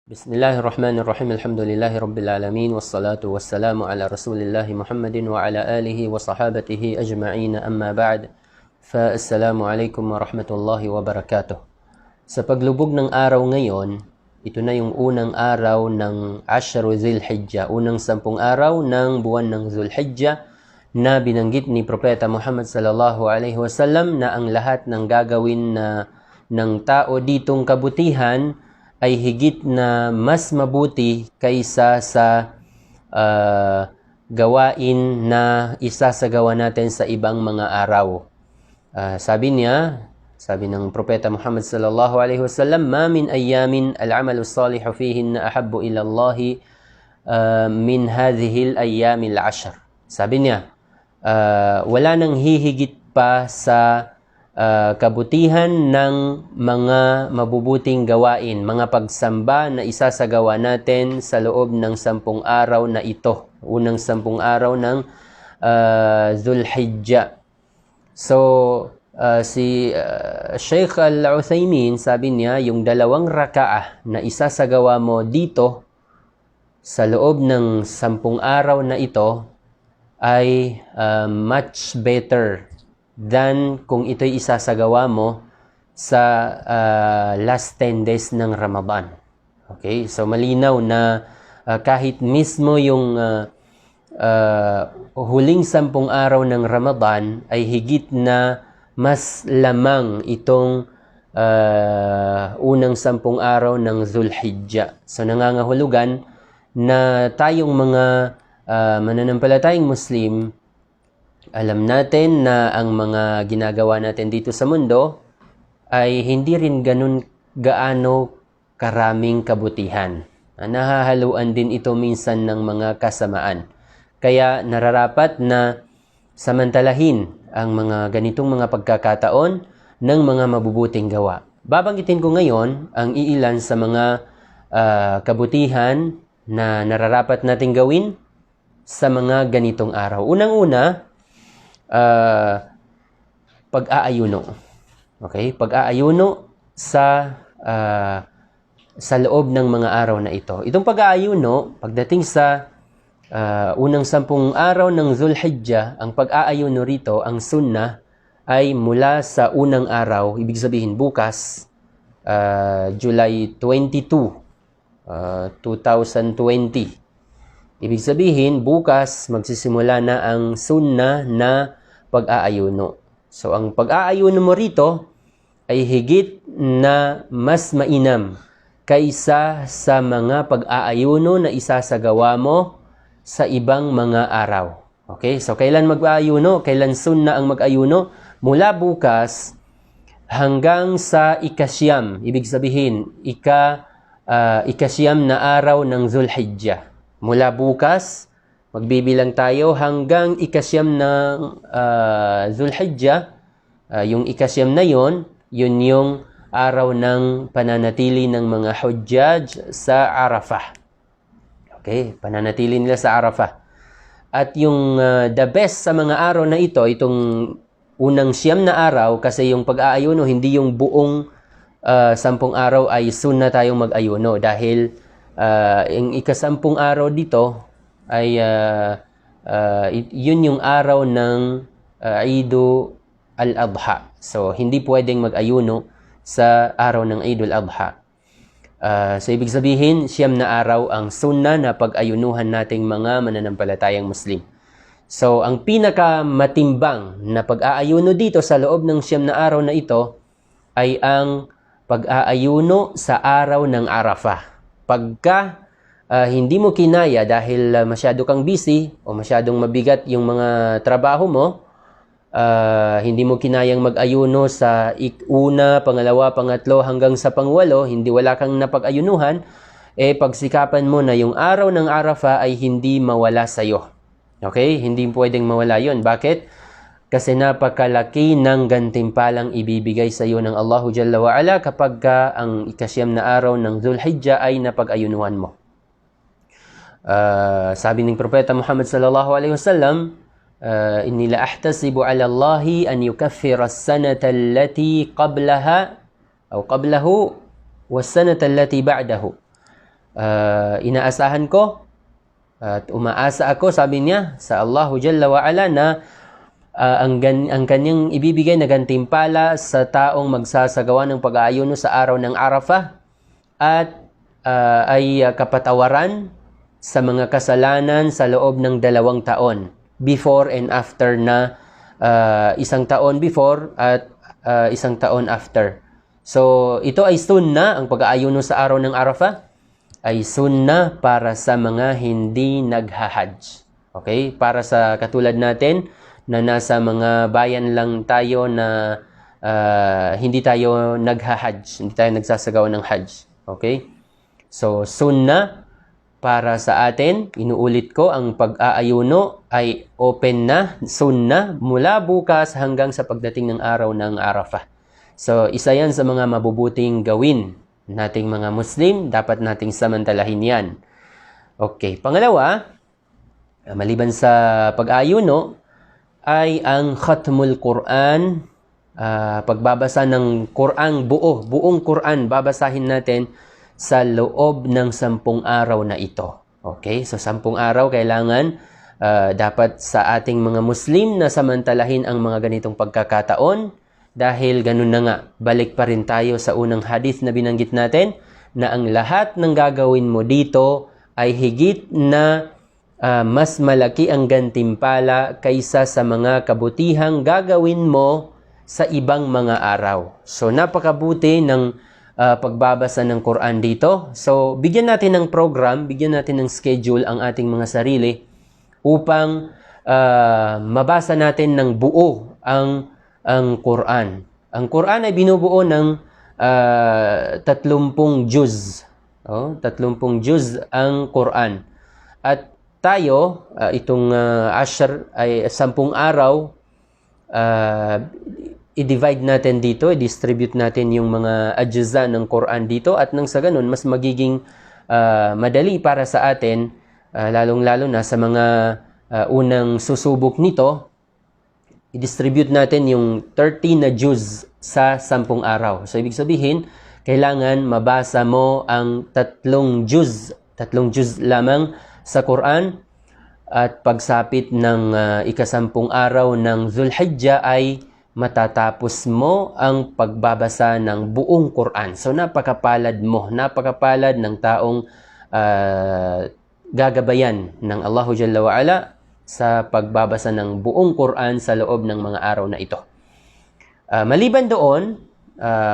Bismillahirrahmanirrahim. Alhamdulillahi Rabbil Alamin. Wassalatu wassalamu ala Rasulillahi Muhammadin wa ala alihi wa sahabatihi ajma'in. Amma ba'd. Assalamu alaikum warahmatullahi wabarakatuh. Sa paglubog ng araw ngayon, ito na yung unang araw ng Ashru Dhul-Hijjah, unang 10 araw ng buwan ng Dhul-Hijjah na binanggit ni Propeta Muhammad sallallahu alaihi wasallam na ang lahat ng gagawin ng tao ditong kabutihan ay higit na mas mabuti kaysa sa gawain na isasagawa natin sa ibang mga araw. Sabi ng Propeta Muhammad sallallahu alaihi wasallam, "Ma min ayyamin al-'amalu salihu fihinna ahabbu ila Allah min hadhihi al-ayyamil 'ashr." Sabi niya, wala nang hihigit pa sa kabutihan ng mga mabubuting gawain, mga pagsamba na isasagawa natin sa loob ng 10 araw na ito, unang 10 araw ng Dhul-Hijjah. So, si Sheikh Al-Uthaymin, sabi niya, yung 2 rakaah na isasagawa mo dito sa loob ng 10 araw na ito ay much better than kung ito'y isasagawa mo sa last 10 days ng Ramadan. Okay? So, malinaw na kahit mismo yung huling 10 araw ng Ramadan ay higit na mas lamang itong unang 10 araw ng Dhul-Hijjah. So, nangangahulugan na tayong mga mananampalatayang Muslim, alam natin na ang mga ginagawa natin dito sa mundo ay hindi rin gaano karaming kabutihan. Nahahaluan din ito minsan ng mga kasamaan. Kaya nararapat na samantalahin ang mga ganitong mga pagkakataon ng mga mabubuting gawa. Babanggitin ko ngayon ang iilan sa mga kabutihan na nararapat nating gawin sa mga ganitong araw. Unang-una, pag-aayuno. Okay? Pag-aayuno sa loob ng mga araw na ito. Itong pag-aayuno, pagdating sa unang 10 araw ng Dhul-Hijjah, ang pag-aayuno rito, ang sunnah, ay mula sa unang araw, ibig sabihin bukas, July 22, 2020. Ibig sabihin, bukas magsisimula na ang sunnah na pag-aayuno. So, ang pag-aayuno mo rito ay higit na mas mainam kaysa sa mga pag-aayuno na isasagawa mo sa ibang mga araw. Okay? So, kailan mag-aayuno? Kailan sunnah ang mag-ayuno? Mula bukas hanggang sa ikasyam. Ibig sabihin, ikasyam na araw ng Dhul-Hijjah. Mula bukas, magbibilang tayo hanggang ikasyam ng Dhul-Hijjah. Yung ikasyam na yun yung araw ng pananatili ng mga Hujjaj sa Arafah. Okay, pananatili nila sa Arafah. At yung the best sa mga araw na ito, itong unang 9 na araw, kasi yung pag-aayuno, hindi yung buong 10 araw ay sunna tayong mag-ayuno dahil yung ika-10 araw dito ay yun yung araw ng Eidul Adha. So, hindi pwedeng mag-ayuno sa araw ng Eidul Adha. So, ibig sabihin, 9 na araw ang sunnah na pag-ayunuhan nating mga mananampalatayang Muslim. So, ang pinakamatimbang na pag-aayuno dito sa loob ng 9 na araw na ito ay ang pag-aayuno sa araw ng Arafah. Pagka hindi mo kinaya dahil masyado kang busy o masyadong mabigat yung mga trabaho mo, hindi mo kinayang mag-ayuno sa una, pangalawa, pangatlo hanggang sa pangwalo, wala kang napag-ayunuhan, pagsikapan mo na yung araw ng Arafah ay hindi mawala sa'yo. Okay? Hindi pwedeng mawala yun. Bakit? Kasi napakalaki ng gantimpalang ibibigay sa iyo ng Allahu Jalla wa Ala kapag ang ikasyam na araw ng Dhul-Hijjah ay napag-ayunuhan mo. Sabi ng Propeta Muhammad sallallahu alaihi wasallam, "Inni la ahtasibu 'ala Allahi an yukaffira as-sanata allati qablaha aw qablahu was-sanata allati ba'dahu." inaasahan ko at umaasa ako, sabi niya, sa Allahu Jalla wa Ala na ang kanyang ibibigay na gantimpala sa taong magsasagawa ng pag-aayuno sa araw ng Arafah at ay kapatawaran sa mga kasalanan sa loob ng 2 taon, before and after na 1 taon before at 1 taon after. So ito ay sunnah, ang pag-aayuno sa araw ng Arafah ay sunnah para sa mga hindi naghahajj. Okay? Para sa katulad natin na nasa mga bayan lang tayo na hindi tayo naghahajj, hindi tayo nagsasagawa ng hajj. Okay? So, sunnah para sa atin, inuulit ko, ang pag-aayuno ay open na, sunnah, mula bukas hanggang sa pagdating ng araw ng Arafah. So, isa yan sa mga mabubuting gawin nating mga Muslim, dapat nating samantalahin yan. Okay, pangalawa, maliban sa pag-ayuno, ay ang khatmul Quran, pagbabasa ng Quran, buong Quran, babasahin natin sa loob ng 10 araw na ito. Okay, so 10 araw kailangan dapat sa ating mga Muslim na samantalahin ang mga ganitong pagkakataon. Dahil ganun na nga, balik pa rin tayo sa unang hadith na binanggit natin na ang lahat ng gagawin mo dito ay higit na mas malaki ang gantimpala kaysa sa mga kabutihang gagawin mo sa ibang mga araw. So napakabuti ng pagbabasa ng Quran dito. So bigyan natin ng program, bigyan natin ng schedule ang ating mga sarili upang mabasa natin ng buo ang Quran. Ang Quran ay binubuo ng 30 juz. 30 juz ang Quran. At tayo, itong Ashr ay 10 araw, i-divide natin dito, i-distribute natin yung mga ajza ng Quran dito at nang sa ganun, mas magiging madali para sa atin, lalong-lalo na sa mga unang susubok nito, i-distribute natin yung 30 na juz sa 10 araw. So, ibig sabihin, kailangan mabasa mo ang 3 juz lamang sa Quran at pagsapit ng ika-10 araw ng Zulhijjah ay matatapos mo ang pagbabasa ng buong Quran. So, napakapalad mo, napakapalad ng taong gagabayan ng Allahu Jalla wa Ala sa pagbabasa ng buong Quran sa loob ng mga araw na ito. Maliban doon,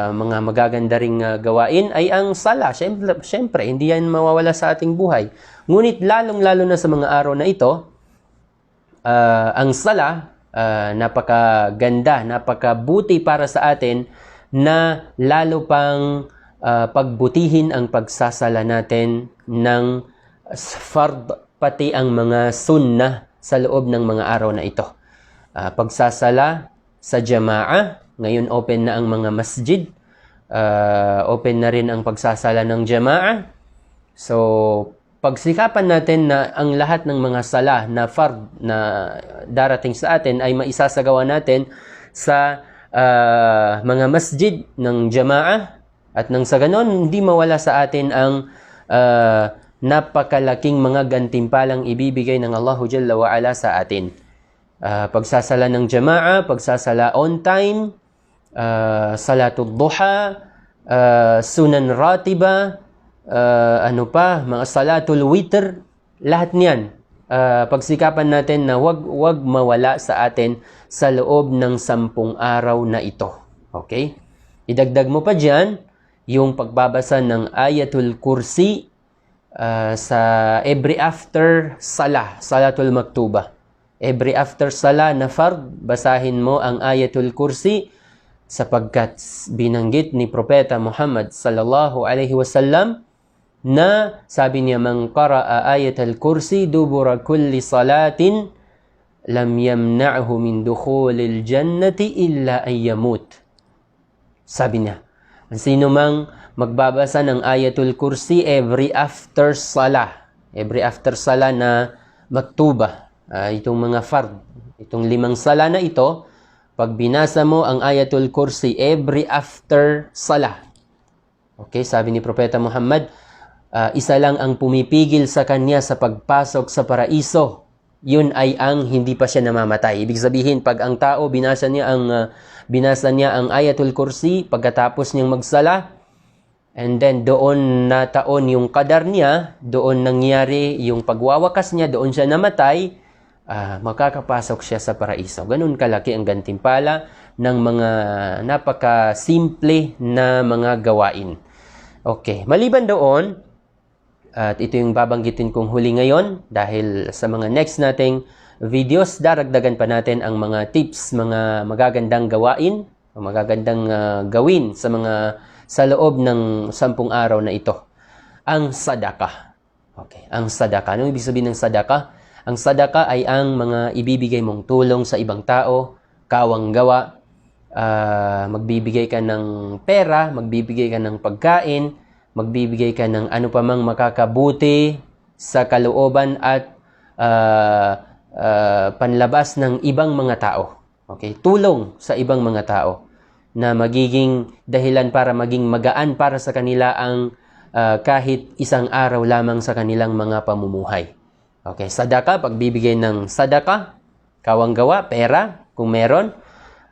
mga magaganda ring gawain ay ang sala. Siyempre, hindi yan mawawala sa ating buhay. Ngunit lalong-lalo na sa mga araw na ito, ang sala, napakaganda, napakabuti para sa atin na lalo pang pagbutihin ang pagsasala natin ng fard, pati ang mga sunnah sa loob ng mga araw na ito. Pagsasala sa jama'ah, ngayon open na ang mga masjid, open na rin ang pagsasala ng jama'ah. So, pagsikapan natin na ang lahat ng mga sala na fard na darating sa atin ay maisasagawa natin sa mga masjid ng jama'ah at nang sa ganon, hindi mawala sa atin ang napakalaking mga gantimpalang ibibigay ng Allahu Jalla wa Ala sa atin. Pagsasala ng jama'ah, pagsasala on time, salatul duha, sunan ratiba, mga salatul witr, lahat niyan. Pagsikapan natin na wag mawala sa atin sa loob ng 10 araw na ito. Okay? Idagdag mo pa dyan yung pagbabasa ng Ayatul Kursi sa every after salatul maktuba. Every after salah na fard, basahin mo ang Ayatul Kursi sapagkat binanggit ni Propeta Muhammad sallallahu alaihi wasallam na sabi niya, man qara'a Ayatul Kursi dubura kulli salatin lam yamna'hu min dukhulil jannati illa ay yamut. Sabi niya, sino mang magbabasa ng Ayatul Kursi every after salah na maktuba, itong mga fard, itong 5 salah na ito, pag binasa mo ang Ayatul Kursi every after salah, okay, sabi ni Propeta Muhammad, isa lang ang pumipigil sa kanya sa pagpasok sa paraiso. Yun ay ang hindi pa siya namamatay. Ibig sabihin, pag ang tao binasa niya ang Ayatul Kursi pagkatapos niyang magsala, and then doon nataon yung qadar niya, doon nangyari yung pagwawakas niya, doon siya namatay, makakapasok siya sa paraiso. Ganun kalaki ang gantimpala ng mga napaka-simple na mga gawain. Okay, maliban doon, at ito yung babanggitin kong huli ngayon dahil sa mga next nating videos, daragdagan pa natin ang mga tips, mga magagandang gawain, magagandang gawin sa loob ng 10 araw na ito. Ang sadaka. Okay, ang sadaka. Anong ibig sabihin ng sadaka? Ang sadaka ay ang mga ibibigay mong tulong sa ibang tao, kawang gawa, magbibigay ka ng pera, magbibigay ka ng pagkain, magbibigay ka ng ano pa mang makakabuti sa kalooban at panlabas ng ibang mga tao. Okay? Tulong sa ibang mga tao na magiging dahilan para maging magaan para sa kanila ang kahit isang araw lamang sa kanilang mga pamumuhay. Okay, sadaka, pagbibigay ng sadaka, kawang gawa, pera, kung meron.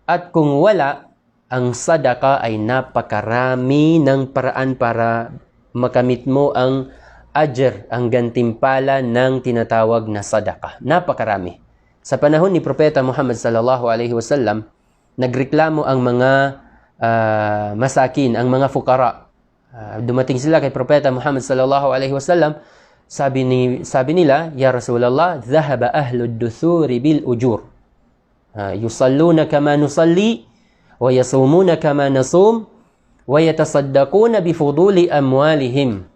At kung wala, ang sadaka ay napakarami ng paraan para makamit mo ang ajr, ang gantimpala ng tinatawag na sadaka. Napakarami. Sa panahon ni Propeta Muhammad sallallahu alaihi wasallam, nagreklamo ang mga masakin, ang mga fukara. Dumating sila kay Propeta Muhammad sallallahu alaihi wasallam, sabi nila, "Ya Rasulullah, dhahaba ahlud duthuri bil ujur. Yusalluna kama nusalli, wa yasumuna kama nasum, wa yatasaddaquna bi fuduli amwalihim."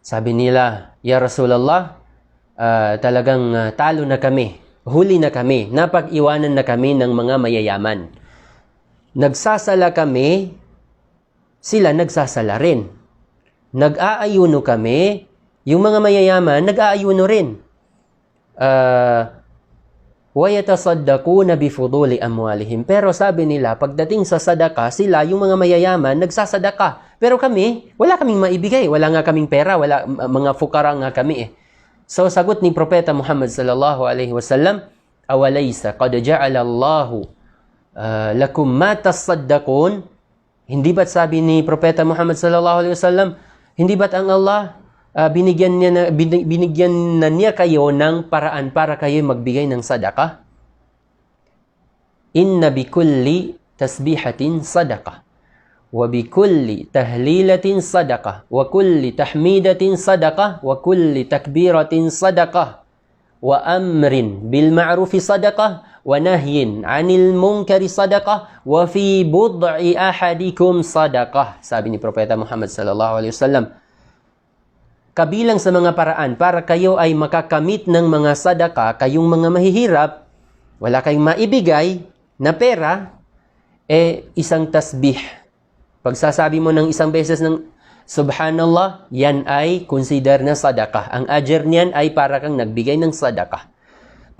Sabi nila, "Ya Rasulullah, talagang talo na kami, huli na kami, napag-iwanan na kami ng mga mayayaman. Nagsasala kami, sila nagsasala rin. Nag-aayuno kami, yung mga mayayaman nag-aayuno rin. Wa yatasaddaquna bi fuduli amwalihim." Pero sabi nila, pagdating sa sadaka, sila, yung mga mayayaman, nagsasadaka. Pero kami, wala kaming maibigay. Wala nga kaming pera, wala, mga fukara nga kami eh. So, sagot ni Propeta Muhammad sallallahu alaihi wasallam, "Awalaysa qad ja'ala Allahu lakum ma tasaddaqun?" Hindi ba't sabi ni Propeta Muhammad sallallahu alaihi wasallam, hindi ba't ang Allah binigyan na niya kayo ng paraan para kayo magbigay ng sadaka? "Inna bikulli tasbihatin sadaqah, wa bikulli tahlilatin sadaqah, wa kulli tahmidatin sadaqah, wa kulli takbiratin sadaqah, wa amrin bil ma'rufi sadaqah, wa nahyin 'anil munkari sadaqah, wa fi bud'i ahadikum sadaqah." Sabi ni Propeta Muhammad sallallahu alaihi wasallam, kabilang sa mga paraan para kayo ay makakamit ng mga sadaka, kayong mga mahihirap, wala kayong maibigay na pera, isang tasbih. Pagsasabi mo ng isang beses ng Subhanallah, yan ay consider na sadaka. Ang ajr niyan ay para kang nagbigay ng sadaka.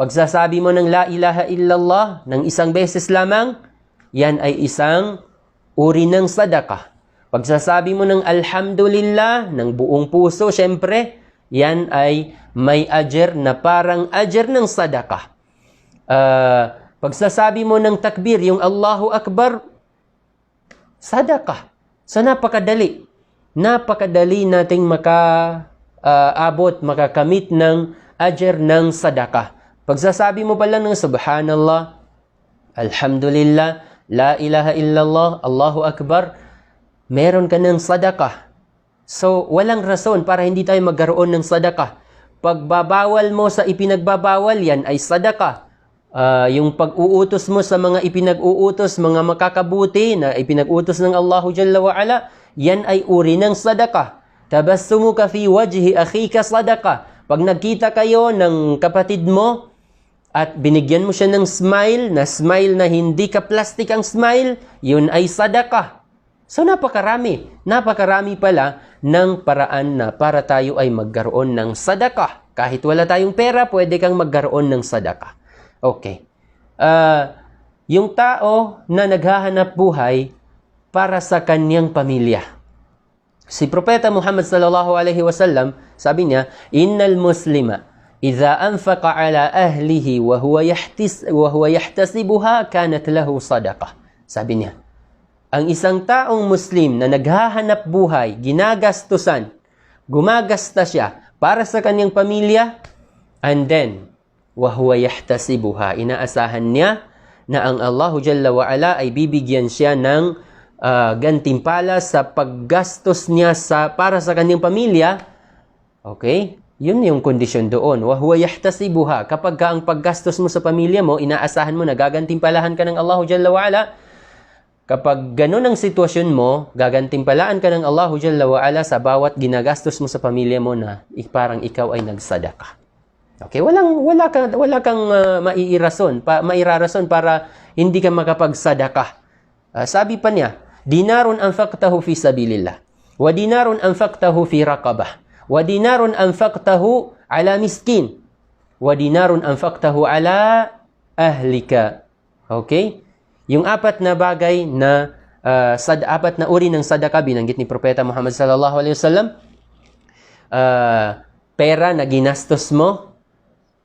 Pagsasabi mo ng La ilaha illallah ng isang beses lamang, yan ay isang uri ng sadaka. Pagsasabi mo ng Alhamdulillah ng buong puso, syempre, yan ay may ajr na parang ajr ng sadaka. Pagsasabi mo ng takbir, yung Allahu Akbar, sadaka. So napakadali. Napakadali nating makakamit ng ajr ng sadaka. Pagsasabi mo pala ng Subhanallah, Alhamdulillah, La ilaha illallah, Allahu Akbar, meron ka ng sadaka. So, walang rason para hindi tayo magkaroon ng sadaka. Pagbabawal mo sa ipinagbabawal, yan ay sadaka. Yung pag-uutos mo sa mga ipinag-uutos, mga makakabuti na ipinag-utos ng Allahu Jalla wa Ala, yan ay uri ng sadaka. Tabassumuka fi wajhi akhika sadaka. Pag nagkita kayo ng kapatid mo at binigyan mo siya ng smile na hindi ka plastic ang smile, yun ay sadaka. So napakarami pala ng paraan na para tayo ay magkaroon ng sadaka. Kahit wala tayong pera, pwede kang magkaroon ng sadaka. Okay. Yung tao na naghahanap buhay para sa kanyang pamilya. Si Propeta Muhammad sallallahu alaihi wasallam, sabi niya, "Innal muslima idza anfaqa ala ahlihi wa huwa yahtasibuha kanat lahu sadaqah." Sabi niya, ang isang taong Muslim na naghahanap buhay, ginagastusan, gumagasta siya para sa kanyang pamilya, and then wa huwa yahtasibuha, inaasahan niya na ang Allahu Jalla wa Ala ay bibigyan siya ng gantimpala sa paggastos niya para sa kanyang pamilya. Okay? Yun yung kondisyon doon. Wa huwa yahtasibuha. Kapag ang paggastos mo sa pamilya mo, inaasahan mo na gagantimpalahan ka ng Allahu Jalla wa Ala. Kapag ganun ang sitwasyon mo, gagantimpalaan ka ng Allahu Jalla wa Ala sa bawat ginagastos mo sa pamilya mo na parang ikaw ay nagsadaka. Okay, wala kang mairarason para hindi ka makapagsadaka. Sabi pa niya, dinarun anfaqtahu fi sabilillah, wa dinarun anfaqtahu fi raqabah, wa dinarun anfaqtahu ala miskin, wa dinarun anfaqtahu ala ahlika. Okay? Yung apat na bagay na apat na uri ng sadaka binanggit ni Propeta Muhammad sallallahu alaihi wasallam, pera na ginastos mo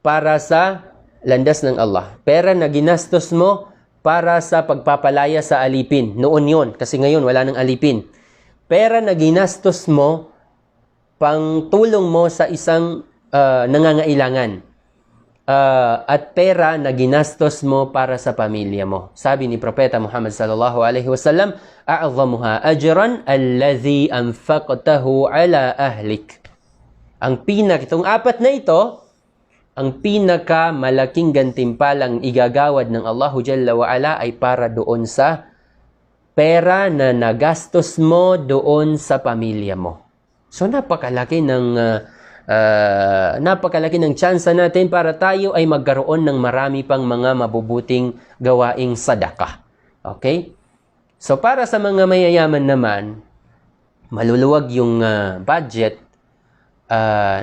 para sa landas ng Allah. Pera na ginastos mo para sa pagpapalaya sa alipin. Noon yon, kasi ngayon wala nang alipin. Pera na ginastos mo pang tulong mo sa isang nangangailangan. At pera na ginastos mo para sa pamilya mo. Sabi ni Propeta Muhammad sallallahu alaihi wasallam, "A'zamuha ajran alladhi anfaqtahu ala ahlik." Itong apat na ito, ang pinakamalaking gantimpalang igagawad ng Allahu Jalla wa Ala ay para doon sa pera na nagastos mo doon sa pamilya mo. So napakalaki ng tsansa natin para tayo ay magkaroon ng marami pang mga mabubuting gawaing sadaka. Okay? So para sa mga mayayaman naman, maluluwag yung budget,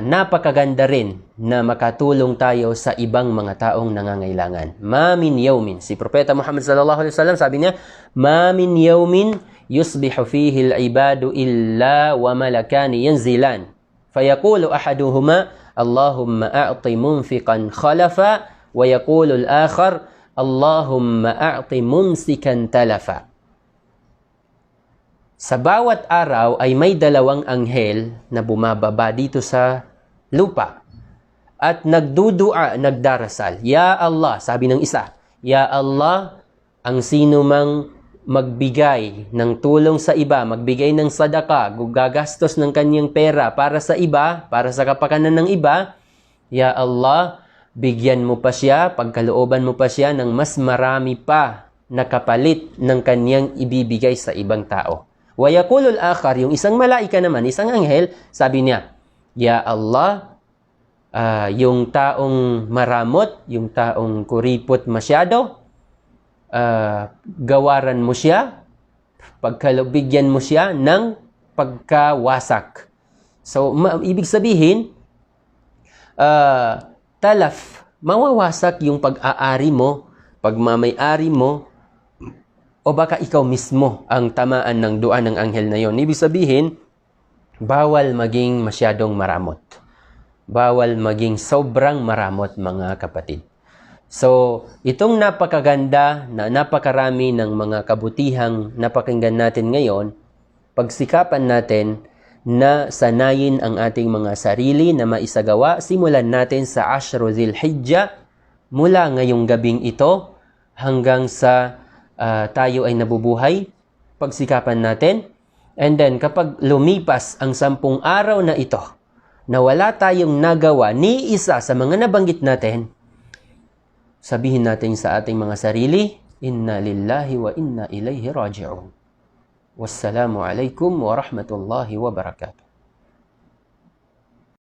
napakaganda rin na makatulong tayo sa ibang mga taong nangangailangan. Ma min yawmin. Si Propeta Muhammad sallallahu alaihi wasallam sabi niya, "Ma min yawmin yusbihu fihi al-ibadu illa wa malakani yanzilan. Fayaqulu ahaduhuma, Allahumma a'ti munfiqan khalafa, wa yaqulu al-akhar, Allahumma a'ti mumsikan talafa." Sa bawat araw ay may dalawang anghel na bumababa dito sa lupa at nagdudua, nagdarasal. Ya Allah, sabi ng isa, Ya Allah, ang sino mang magbigay ng tulong sa iba, magbigay ng sadaka, gagastos ng kanyang pera para sa iba, para sa kapakanan ng iba, Ya Allah, bigyan mo pa siya, pagkalooban mo pa siya ng mas marami pa na kapalit ng kanyang ibibigay sa ibang tao. Wa yaqulul akhar, yung isang malaika naman, isang anghel, sabi niya, Ya Allah, yung taong maramot, yung taong kuripot masyado, gawaran mo siya, pagkalubigyan mo siya ng pagkawasak. So, ibig sabihin, talaf, mawawasak yung pag-aari mo, pagmamay-ari mo, o baka ikaw mismo ang tamaan ng dua ng anghel na yon. Ibig sabihin, bawal maging masyadong maramot. Bawal maging sobrang maramot, mga kapatid. So, itong napakaganda na napakarami ng mga kabutihang napakinggan natin ngayon, pagsikapan natin na sanayin ang ating mga sarili na maisagawa. Simulan natin sa Ashru Dhil Hijjah, mula ngayong gabing ito hanggang sa tayo ay nabubuhay, pagsikapan natin. And then, kapag lumipas ang 10 araw na ito, na wala tayong nagawa ni isa sa mga nabanggit natin, sabihin natin sa ating mga sarili, Inna lillahi wa inna ilayhi raji'un. Wassalamu alaikum wa rahmatullahi wa barakatuh.